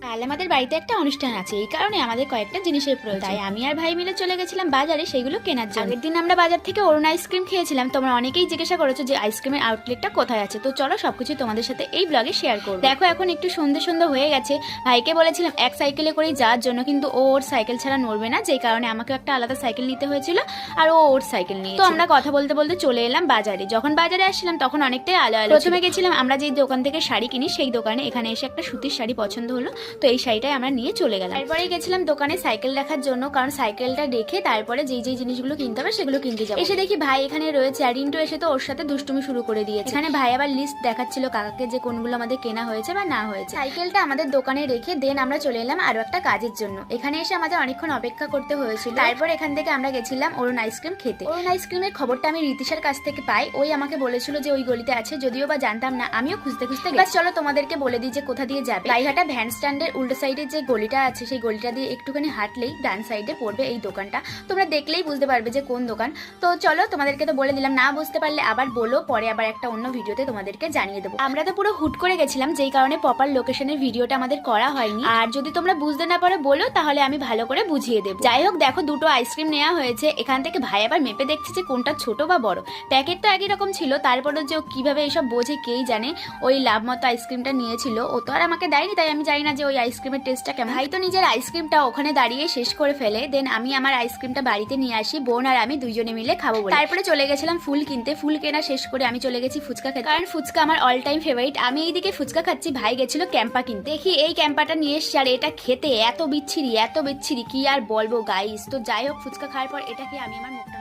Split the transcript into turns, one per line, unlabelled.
কাল আমাদের বাড়িতে একটা অনুষ্ঠান আছে, এই কারণে আমাদের কয়েকটা জিনিসের প্রয়োজন। তাই আমি আর ভাই মিলে চলে গেছিলাম বাজারে সেইগুলো কেনার জন্য। আগের দিন আমরা বাজার থেকে অরুণ আইসক্রিম খেয়েছিলাম। তোমরা অনেকেই জিজ্ঞাসা করেছো যে আইসক্রিমের আউটলেটটা কোথায় আছে, তো চলো সবকিছু তোমাদের সাথে এই ব্লগে শেয়ার করবো। দেখো এখন একটু সন্ধ্যে সন্ধ্যে হয়ে গেছে। ভাইকে বলেছিলাম এক সাইকেলে করেই যাওয়ার জন্য, কিন্তু ও ওর সাইকেল ছাড়া নড়বে না, যেই কারণে আমাকে একটা আলাদা সাইকেল নিতে হয়েছিল আর ও ওর সাইকেল নিয়ে। তো আমরা কথা বলতে বলতে চলে এলাম বাজারে। যখন বাজারে আসছিলাম তখন অনেকটাই আলো আলো। প্রথমে গেছিলাম আমরা যেই দোকান থেকে শাড়ি কিনি সেই দোকানে। এখানে এসে একটা সুতির শাড়ি পছন্দ হলো, তো এই শাড়িটাই আমরা নিয়ে চলে গেলাম। তারপরে গেছিলাম দোকানে সাইকেল দেখার জন্য, কারণ সাইকেলটা দেখে তারপরে যেই যেই জিনিসগুলো কিনতে হবে সেগুলো কিনতে যাবো। এসে দেখি ভাই এখানে রয়েছে, আর রিন্টু এসে তো ওর সাথে দুষ্টুমি শুরু করে দিয়েছে। এখানে ভাই আবার লিস্ট দেখাচ্ছিল কাকাকে যে কোনগুলো আমাদের কেনা হয়েছে বা না হয়েছে। সাইকেলটা আমাদের দোকানে রেখে দেন আমরা চলে এলাম আরো একটা কাজের জন্য। এখানে এসে আমাদের অনেকক্ষণ অপেক্ষা করতে হয়েছিল। তারপর এখান থেকে আমরা গেছিলাম অরুণ আইসক্রিম খেতে। অরুণ আইসক্রিমের খবরটা আমি রীতিশার কাছ থেকে পাই। ওই আমাকে বলেছিল যে ওই গলিতে আছে, যদিও বা জানতাম না, আমিও খুঁজতে খুঁজতে গেছি। চলো তোমাদেরকে বলে দিই যে কোথা দিয়ে যাবে। লাইহাটা ভ্যান স্ট্যান্ডের উল্টো সাইডে যে গলিটা আছে সেই গলিটা দিয়ে একটুখানি হাঁটলেই ডান সাইডে পড়বে এই দোকানটা। তোমরা দেখলেই বুঝতে পারবে যে কোন দোকান। তো চলো তোমাদেরকে তো বলে দিলাম, না বুঝতে পারলে আবার বলো, পরে আবার একটা অন্য ভিডিওতে তোমাদেরকে জানিয়ে দেবো। আমরা তো পুরো হুট করে গেছিলাম, যেই কারণে প্রপার লোকেশনের ভিডিওটা আমাদের করা হয়নি। আর যদি তোমরা বুঝতে না পারো বলো, তাহলে আমি ভালো করে বুঝিয়ে দেবো। যাই হোক, দেখো দুটো আইসক্রিম নেওয়া হয়েছে। এখান থেকে ভাই আবার মেপে দেখছে যে কোনটা ছোট বা বড়। প্যাকেট তো একই রকম ছিল, তারপরে যে ও কিভাবে এসব বোঝে কেই জানে। ওই লাভ মতো আইসক্রিমটা নিয়েছিল, ও তো আর আমাকে দেয়নি, তাই আমি জানি না যে ওই আইসক্রিমের টেস্টটা কেমন। ভাই তো নিজের আইসক্রিমটা ওখানে দাঁড়িয়ে শেষ করে ফেলে। দেন আমি আমার আইসক্রিমটা বাড়িতে নিয়ে আসি, বোন আর আমি দুইজনে মিলে খাবো বলে। তারপরে চলে গেছিলাম ফুল কিনতে। ফুল কেনা শেষ করে আমি চলে গেছি ফুচকা খেতে, কারণ ফুচকা আমার অল টাইম ফেভারিট। আমি এইদিকে ফুচকা খাচ্ছি, ভাই গেছিল ক্যাম্পা কিনতে। দেখি এই ক্যাম্পাটা নিয়ে এসছি, আর এটা খেতে এত বিচ্ছিরি কি আর বলবো গাইস। তো যাই হোক, ফুচকা খাওয়ার পর এটা খেয়ে আমি আমার মুখটা